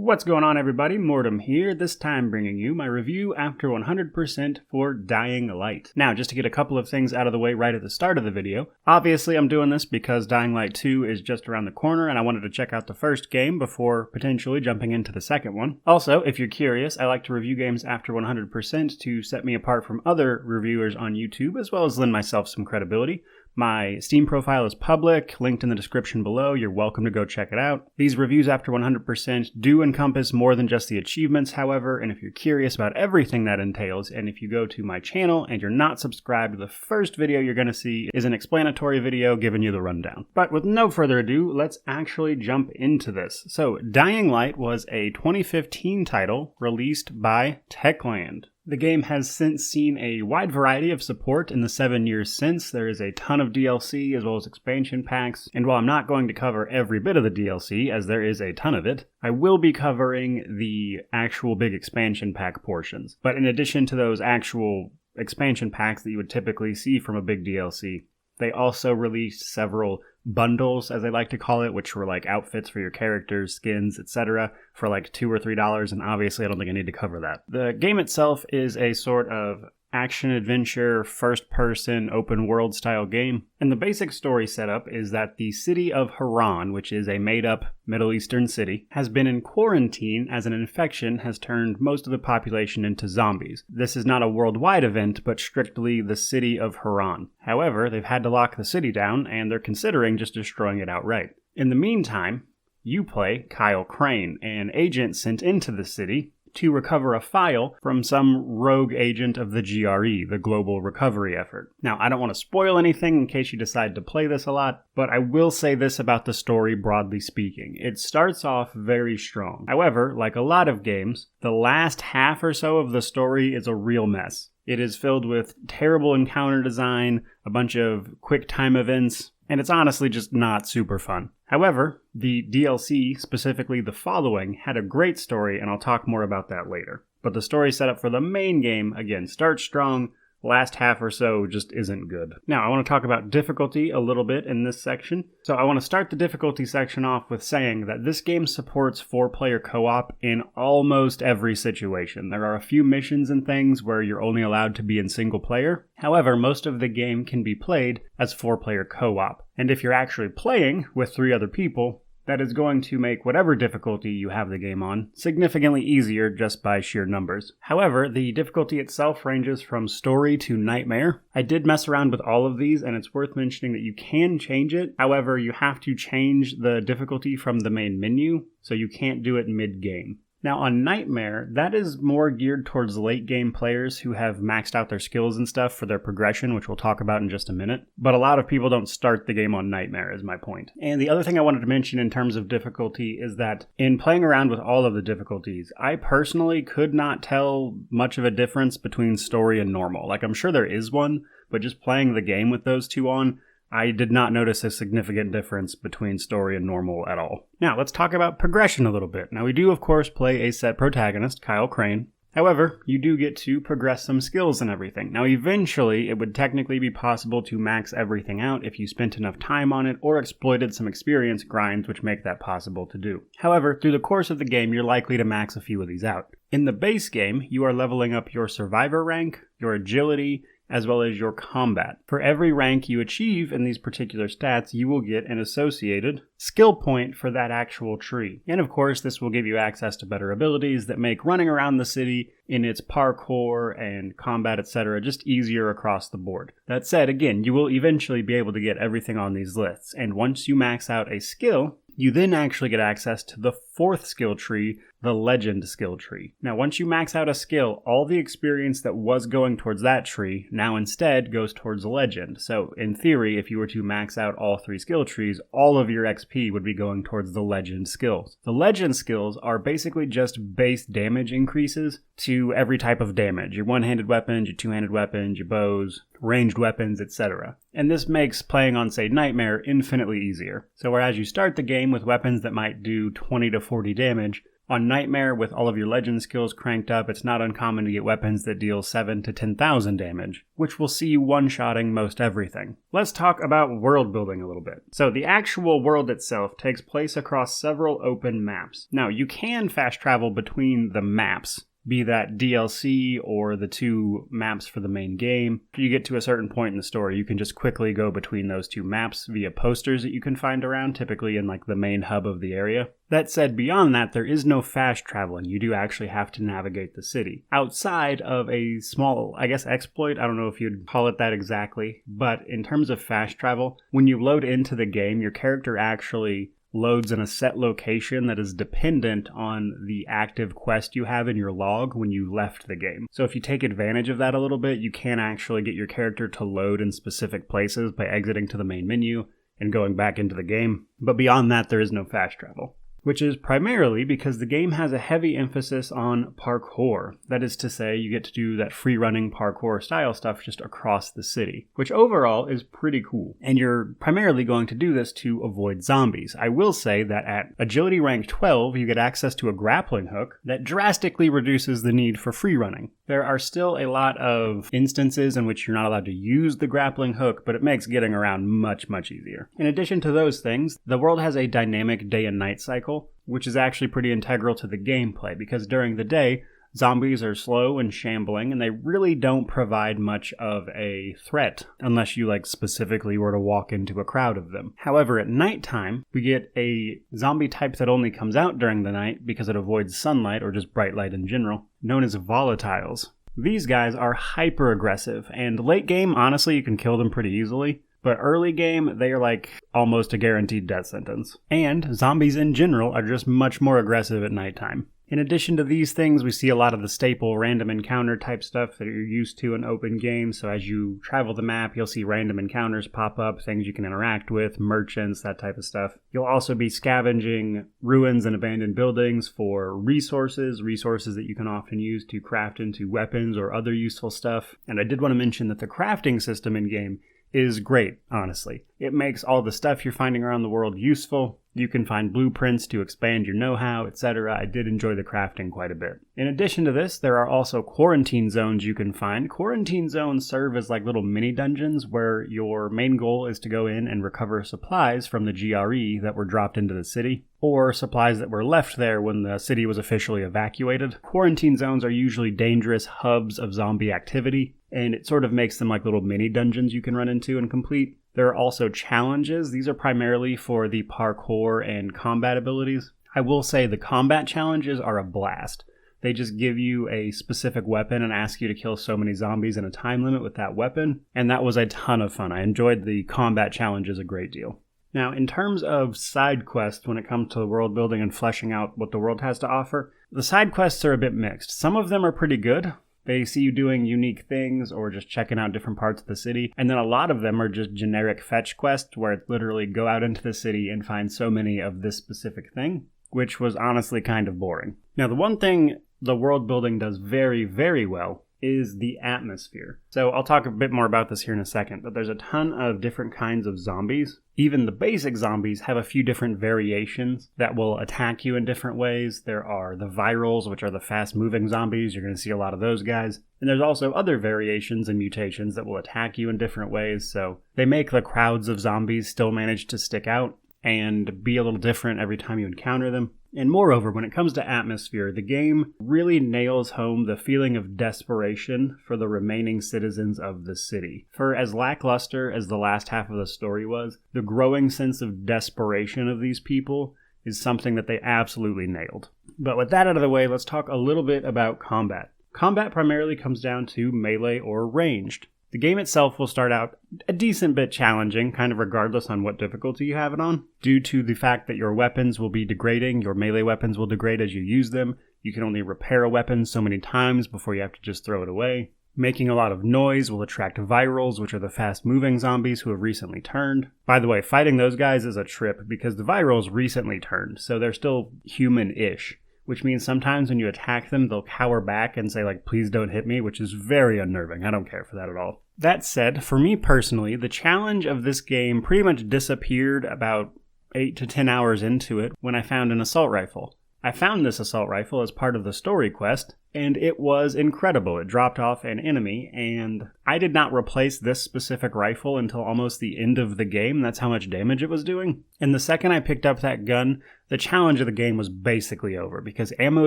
What's going on, everybody? Mortem here, this time bringing you my review after 100% for Dying Light. Now, just to get a couple of things out of the way right at the start of the video, obviously I'm doing this because Dying Light 2 is just around the corner and I wanted to check out the first game before potentially jumping into the second one. Also, if you're curious, I like to review games after 100% to set me apart from other reviewers on YouTube, as well as lend myself some credibility. My Steam profile is public, linked in the description below. You're welcome to go check it out. These reviews after 100% do encompass more than just the achievements, however, and if you're curious about everything that entails, and if you go to my channel and you're not subscribed, the first video you're going to see is an explanatory video giving you the rundown. But with no further ado, let's actually jump into this. So, Dying Light was a 2015 title released by Techland. The game has since seen a wide variety of support in the 7 years since. There is a ton of DLC as well as expansion packs, and while I'm not going to cover every bit of the DLC, as there is a ton of it, I will be covering the actual big expansion pack portions. But in addition to those actual expansion packs that you would typically see from a big DLC, they also released several bundles, as they like to call it, which were like outfits for your characters, skins, etc., for like $2 or $3, and obviously I don't think I need to cover that. The game itself is a sort of action-adventure, first-person, open-world style game, and the basic story setup is that the city of Heerden, which is a made-up Middle Eastern city, has been in quarantine as an infection has turned most of the population into zombies. This is not a worldwide event, but strictly the city of Heerden. However, they've had to lock the city down, and they're considering just destroying it outright. In the meantime, you play Kyle Crane, an agent sent into the city to recover a file from some rogue agent of the GRE, the Global Recovery Effort. Now, I don't want to spoil anything in case you decide to play this a lot, but I will say this about the story broadly speaking. It starts off very strong. However, like a lot of games, the last half or so of the story is a real mess. It is filled with terrible encounter design, a bunch of quick time events, and it's honestly just not super fun. However, the DLC, specifically the following, had a great story, and I'll talk more about that later. But the story setup for the main game, again, starts strong, last half or so just isn't good. Now, I want to talk about difficulty a little bit in this section. So I want to start the difficulty section off with saying that this game supports 4-player co-op in almost every situation. There are a few missions and things where you're only allowed to be in single player. However, most of the game can be played as 4-player co-op. And if you're actually playing with 3 other people, that is going to make whatever difficulty you have the game on significantly easier just by sheer numbers. However, the difficulty itself ranges from story to nightmare. I did mess around with all of these, and it's worth mentioning that you can change it. However, you have to change the difficulty from the main menu, so you can't do it mid-game. Now on Nightmare, that is more geared towards late game players who have maxed out their skills and stuff for their progression, which we'll talk about in just a minute. But a lot of people don't start the game on Nightmare, is my point. And the other thing I wanted to mention in terms of difficulty is that in playing around with all of the difficulties, I personally could not tell much of a difference between story and normal. Like, I'm sure there is one, but just playing the game with those two on, I did not notice a significant difference between story and normal at all. Now, let's talk about progression a little bit. Now, we do, of course, play a set protagonist, Kyle Crane. However, you do get to progress some skills and everything. Now, eventually, it would technically be possible to max everything out if you spent enough time on it or exploited some experience grinds which make that possible to do. However, through the course of the game, you're likely to max a few of these out. In the base game, you are leveling up your survivor rank, your agility, as well as your combat. For every rank you achieve in these particular stats, you will get an associated skill point for that actual tree. And of course, this will give you access to better abilities that make running around the city in its parkour and combat, etc., just easier across the board. That said, again, you will eventually be able to get everything on these lists, and once you max out a skill, you then actually get access to the 4th skill tree, the Legend skill tree. Now, once you max out a skill, all the experience that was going towards that tree now instead goes towards Legend. So, in theory, if you were to max out all 3 skill trees, all of your XP would be going towards the Legend skills. The Legend skills are basically just base damage increases to every type of damage. Your one-handed weapons, your two-handed weapons, your bows, ranged weapons, etc. And this makes playing on, say, Nightmare infinitely easier. So whereas you start the game with weapons that might do 20 to 40 damage, On Nightmare, with all of your legend skills cranked up, it's not uncommon to get weapons that deal 7 to 10,000 damage, which will see you one-shotting most everything. Let's talk about world building a little bit. So the actual world itself takes place across several open maps. Now, you can fast travel between the maps, be that DLC or the 2 maps for the main game. If you get to a certain point in the story, you can just quickly go between those 2 maps via posters that you can find around, typically in like the main hub of the area. That said, beyond that, there is no fast traveling. You do actually have to navigate the city. Outside of a small, I guess, exploit, I don't know if you'd call it that exactly, but in terms of fast travel, when you load into the game, your character actually loads in a set location that is dependent on the active quest you have in your log when you left the game. So if you take advantage of that a little bit, you can actually get your character to load in specific places by exiting to the main menu and going back into the game. But beyond that, there is no fast travel, which is primarily because the game has a heavy emphasis on parkour. That is to say, you get to do that free-running parkour style stuff just across the city, which overall is pretty cool. And you're primarily going to do this to avoid zombies. I will say that at agility rank 12, you get access to a grappling hook that drastically reduces the need for free-running. There are still a lot of instances in which you're not allowed to use the grappling hook, but it makes getting around much, much easier. In addition to those things, the world has a dynamic day and night cycle, which is actually pretty integral to the gameplay, because during the day, zombies are slow and shambling, and they really don't provide much of a threat, unless you specifically were to walk into a crowd of them. However, at nighttime, we get a zombie type that only comes out during the night because it avoids sunlight, or just bright light in general, known as volatiles. These guys are hyper aggressive, and late game, honestly, you can kill them pretty easily. But early game, they are almost a guaranteed death sentence. And zombies in general are just much more aggressive at nighttime. In addition to these things, we see a lot of the staple random encounter type stuff that you're used to in open games. So as you travel the map, you'll see random encounters pop up, things you can interact with, merchants, that type of stuff. You'll also be scavenging ruins and abandoned buildings for resources that you can often use to craft into weapons or other useful stuff. And I did want to mention that the crafting system in-game is great, honestly. It makes all the stuff you're finding around the world useful. You can find blueprints to expand your know-how, etc. I did enjoy the crafting quite a bit. In addition to this, there are also quarantine zones you can find. Quarantine zones serve as little mini dungeons where your main goal is to go in and recover supplies from the GRE that were dropped into the city, or supplies that were left there when the city was officially evacuated. Quarantine zones are usually dangerous hubs of zombie activity, and it sort of makes them little mini dungeons you can run into and complete. There are also challenges. These are primarily for the parkour and combat abilities. I will say the combat challenges are a blast. They just give you a specific weapon and ask you to kill so many zombies in a time limit with that weapon, and that was a ton of fun. I enjoyed the combat challenges a great deal. Now, in terms of side quests when it comes to the world building and fleshing out what the world has to offer, the side quests are a bit mixed. Some of them are pretty good. They see you doing unique things or just checking out different parts of the city. And then a lot of them are just generic fetch quests where it's literally go out into the city and find so many of this specific thing, which was honestly kind of boring. Now, the one thing the world building does very, very well is the atmosphere. So I'll talk a bit more about this here in a second, but there's a ton of different kinds of zombies. Even the basic zombies have a few different variations that will attack you in different ways. There are the virals, which are the fast-moving zombies. You're going to see a lot of those guys. And there's also other variations and mutations that will attack you in different ways. So they make the crowds of zombies still manage to stick out and be a little different every time you encounter them. And moreover, when it comes to atmosphere, the game really nails home the feeling of desperation for the remaining citizens of the city. For as lackluster as the last half of the story was, the growing sense of desperation of these people is something that they absolutely nailed. But with that out of the way, let's talk a little bit about combat. Combat primarily comes down to melee or ranged. The game itself will start out a decent bit challenging, kind of regardless on what difficulty you have it on. Due to the fact that your weapons will be degrading, your melee weapons will degrade as you use them. You can only repair a weapon so many times before you have to just throw it away. Making a lot of noise will attract virals, which are the fast-moving zombies who have recently turned. By the way, fighting those guys is a trip because the virals recently turned, so they're still human-ish. Which means sometimes when you attack them, they'll cower back and say, please don't hit me, which is very unnerving. I don't care for that at all. That said, for me personally, the challenge of this game pretty much disappeared about 8 to 10 hours into it when I found an assault rifle. I found this assault rifle as part of the story quest, and it was incredible. It dropped off an enemy, and I did not replace this specific rifle until almost the end of the game. That's how much damage it was doing. And the second I picked up that gun, the challenge of the game was basically over, because ammo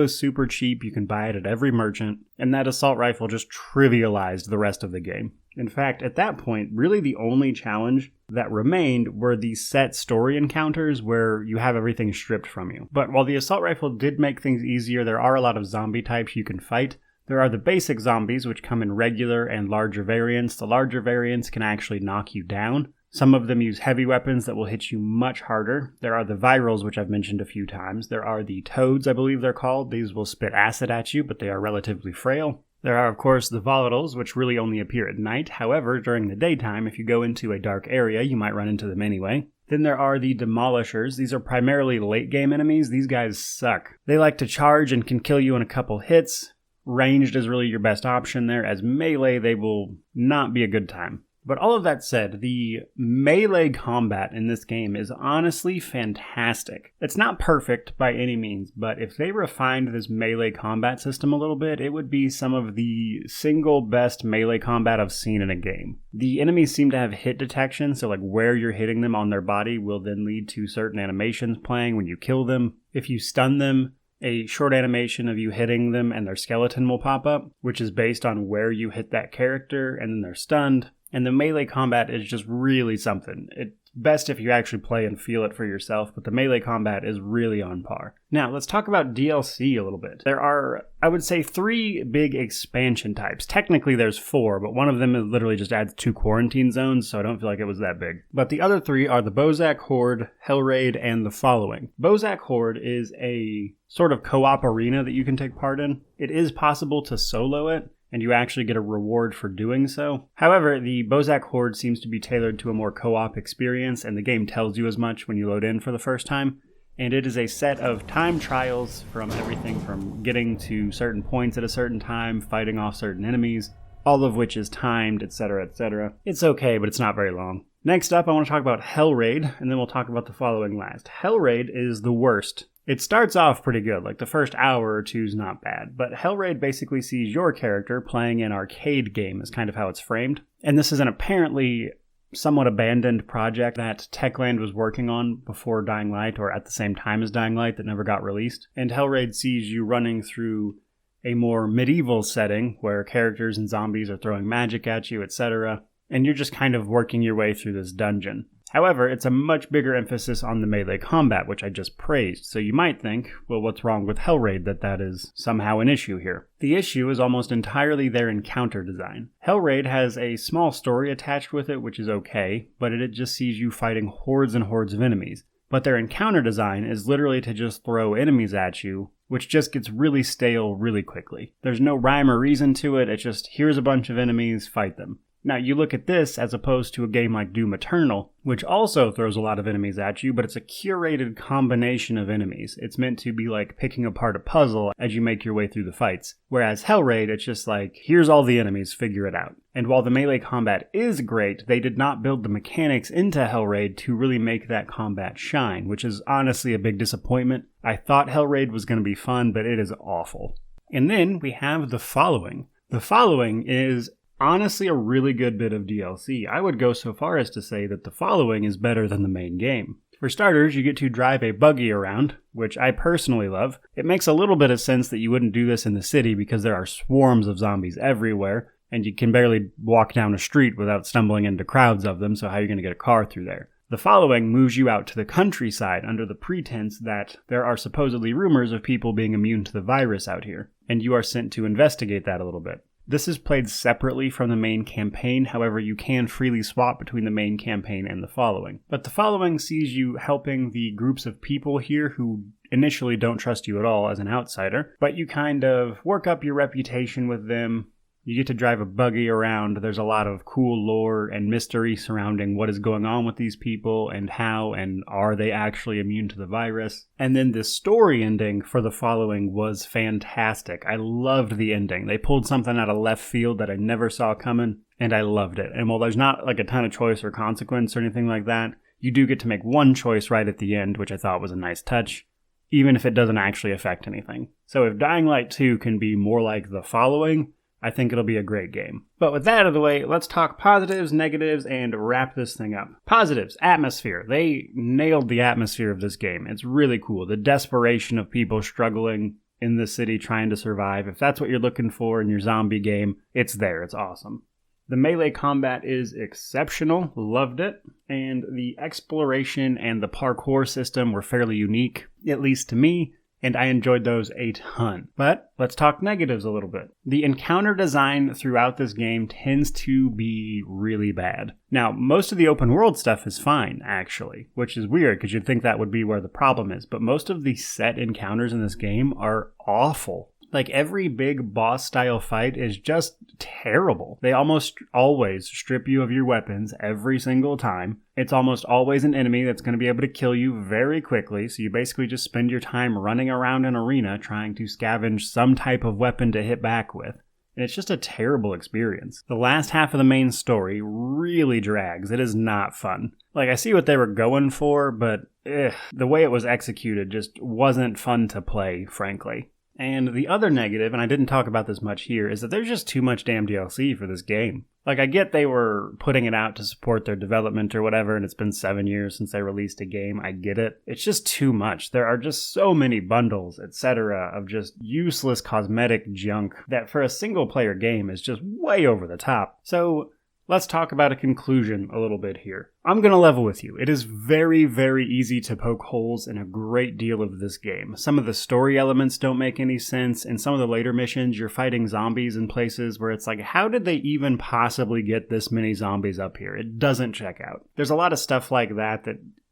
is super cheap, you can buy it at every merchant, and that assault rifle just trivialized the rest of the game. In fact, at that point, really the only challenge that remained were the set story encounters where you have everything stripped from you. But while the assault rifle did make things easier, there are a lot of zombie types you can fight. There are the basic zombies, which come in regular and larger variants. The larger variants can actually knock you down. Some of them use heavy weapons that will hit you much harder. There are the virals, which I've mentioned a few times. There are the toads, I believe they're called. These will spit acid at you, but they are relatively frail. There are, of course, the volatiles, which really only appear at night. However, during the daytime, if you go into a dark area, you might run into them anyway. Then there are the demolishers. These are primarily late-game enemies. These guys suck. They like to charge and can kill you in a couple hits. Ranged is really your best option there. As melee, they will not be a good time. But all of that said, the melee combat in this game is honestly fantastic. It's not perfect by any means, but if they refined this melee combat system a little bit, it would be some of the single best melee combat I've seen in a game. The enemies seem to have hit detection, so like where you're hitting them on their body will then lead to certain animations playing when you kill them. If you stun them, a short animation of you hitting them and their skeleton will pop up, which is based on where you hit that character, and then they're stunned. And the melee combat is just really something. It's best if you actually play and feel it for yourself, but the melee combat is really on par. Now, let's talk about DLC a little bit. There are, I would say, 3 big expansion types. Technically, there's 4, but one of them literally just adds 2 quarantine zones, so I don't feel like it was that big. But the other 3 are the Bozak Horde, Hell Raid, and the following. Bozak Horde is a sort of co-op arena that you can take part in. It is possible to solo it, and you actually get a reward for doing so. However, the Bozak Horde seems to be tailored to a more co-op experience, and the game tells you as much when you load in for the first time. And it is a set of time trials from everything from getting to certain points at a certain time, fighting off certain enemies, all of which is timed, etc., etc. It's okay, but it's not very long. Next up, I want to talk about Hell Raid, and then we'll talk about the following last. Hell Raid is the worst. It starts off pretty good, like the first hour or two is not bad, but Hell Raid basically sees your character playing an arcade game is kind of how it's framed. And this is an apparently somewhat abandoned project that Techland was working on before Dying Light, or at the same time as Dying Light, that never got released. And Hell Raid sees you running through a more medieval setting where characters and zombies are throwing magic at you, etc. And you're just kind of working your way through this dungeon. However, it's a much bigger emphasis on the melee combat, which I just praised, so you might think, well, what's wrong with Hell Raid that is somehow an issue here? The issue is almost entirely their encounter design. Hell Raid has a small story attached with it, which is okay, but it just sees you fighting hordes and hordes of enemies. But their encounter design is literally to just throw enemies at you, which just gets really stale really quickly. There's no rhyme or reason to it, it's just, here's a bunch of enemies, fight them. Now, you look at this as opposed to a game like Doom Eternal, which also throws a lot of enemies at you, but it's a curated combination of enemies. It's meant to be like picking apart a puzzle as you make your way through the fights. Whereas Hell Raid, it's just like, here's all the enemies, figure it out. And while the melee combat is great, they did not build the mechanics into Hell Raid to really make that combat shine, which is honestly a big disappointment. I thought Hell Raid was going to be fun, but it is awful. And then we have the following. The following is honestly a really good bit of DLC. I would go so far as to say that the following is better than the main game. For starters, you get to drive a buggy around, which I personally love. It makes a little bit of sense that you wouldn't do this in the city because there are swarms of zombies everywhere, and you can barely walk down a street without stumbling into crowds of them, so how are you going to get a car through there? The following moves you out to the countryside under the pretense that there are supposedly rumors of people being immune to the virus out here, and you are sent to investigate that a little bit. This is played separately from the main campaign, however you can freely swap between the main campaign and the following. But the following sees you helping the groups of people here who initially don't trust you at all as an outsider, but you kind of work up your reputation with them. You get to drive a buggy around. There's a lot of cool lore and mystery surrounding what is going on with these people and how and are they actually immune to the virus. And then the story ending for the following was fantastic. I loved the ending. They pulled something out of left field that I never saw coming, and I loved it. And while there's not like a ton of choice or consequence or anything like that, you do get to make one choice right at the end, which I thought was a nice touch. even if it doesn't actually affect anything. So if Dying Light 2 can be more like the following, I think it'll be a great game. But with that out of the way, let's talk positives, negatives, and wrap this thing up. Positives, atmosphere. They nailed the atmosphere of this game. It's really cool. The desperation of people struggling in the city trying to survive. If that's what you're looking for in your zombie game, it's there. It's awesome. The melee combat is exceptional. Loved it. And the exploration and the parkour system were fairly unique, at least to me. And I enjoyed those a ton. But let's talk negatives a little bit. The encounter design throughout this game tends to be really bad. Now, most of the open world stuff is fine, actually, which is weird because you'd think that would be where the problem is. But most of the set encounters in this game are awful. Like, every big boss-style fight is just terrible. They almost always strip you of your weapons every single time. It's almost always an enemy that's going to be able to kill you very quickly, so you basically just spend your time running around an arena trying to scavenge some type of weapon to hit back with. And it's just a terrible experience. The last half of the main story really drags. It is not fun. Like, I see what they were going for, but the way it was executed just wasn't fun to play, frankly. And the other negative, and I didn't talk about this much here, is that there's just too much damn DLC for this game. Like, I get they were putting it out to support their development or whatever, and it's been 7 years since they released a game. I get it. It's just too much. There are just so many bundles, etc., of just useless cosmetic junk that for a single-player game is just way over the top. So let's talk about a conclusion a little bit here. I'm going to level with you. It is very, very easy to poke holes in a great deal of this game. Some of the story elements don't make any sense, and some of the later missions, you're fighting zombies in places where it's like, how did they even possibly get this many zombies up here? It doesn't check out. There's a lot of stuff like that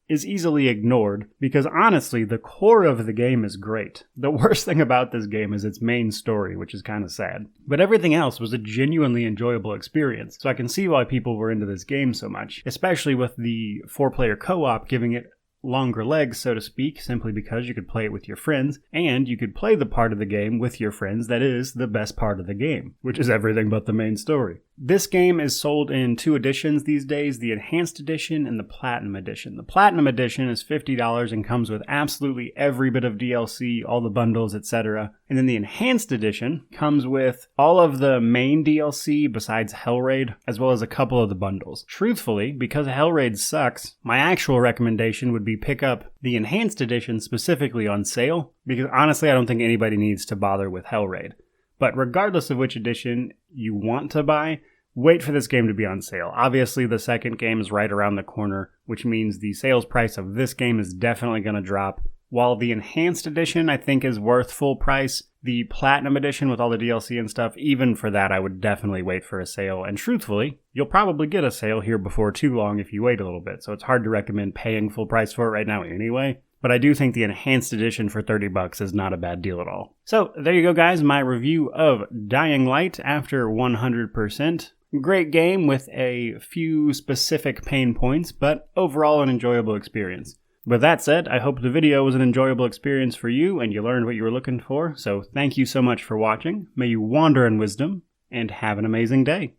is easily ignored because honestly, the core of the game is great. The worst thing about this game is its main story, which is kind of sad. But everything else was a genuinely enjoyable experience, so I can see why people were into this game so much, especially with the 4-player co-op giving it longer legs, so to speak, simply because you could play it with your friends, and you could play the part of the game with your friends that is the best part of the game, which is everything but the main story. This game is sold in 2 editions these days, the Enhanced Edition and the Platinum Edition. The Platinum Edition is $50 and comes with absolutely every bit of DLC, all the bundles, etc. And then the Enhanced Edition comes with all of the main DLC besides Hellraid, as well as a couple of the bundles. Truthfully, because Hellraid sucks, my actual recommendation would be pick up the Enhanced Edition specifically on sale, because honestly I don't think anybody needs to bother with Hellraid. But regardless of which edition you want to buy, wait for this game to be on sale. Obviously, the second game is right around the corner, which means the sales price of this game is definitely going to drop. While the Enhanced Edition, I think, is worth full price, the Platinum Edition with all the DLC and stuff, even for that, I would definitely wait for a sale. And truthfully, you'll probably get a sale here before too long if you wait a little bit, so it's hard to recommend paying full price for it right now anyway. But I do think the Enhanced Edition for $30 is not a bad deal at all. So there you go, guys, my review of Dying Light after 100%. Great game with a few specific pain points, but overall an enjoyable experience. With that said, I hope the video was an enjoyable experience for you and you learned what you were looking for, so thank you so much for watching. May you wander in wisdom, and have an amazing day.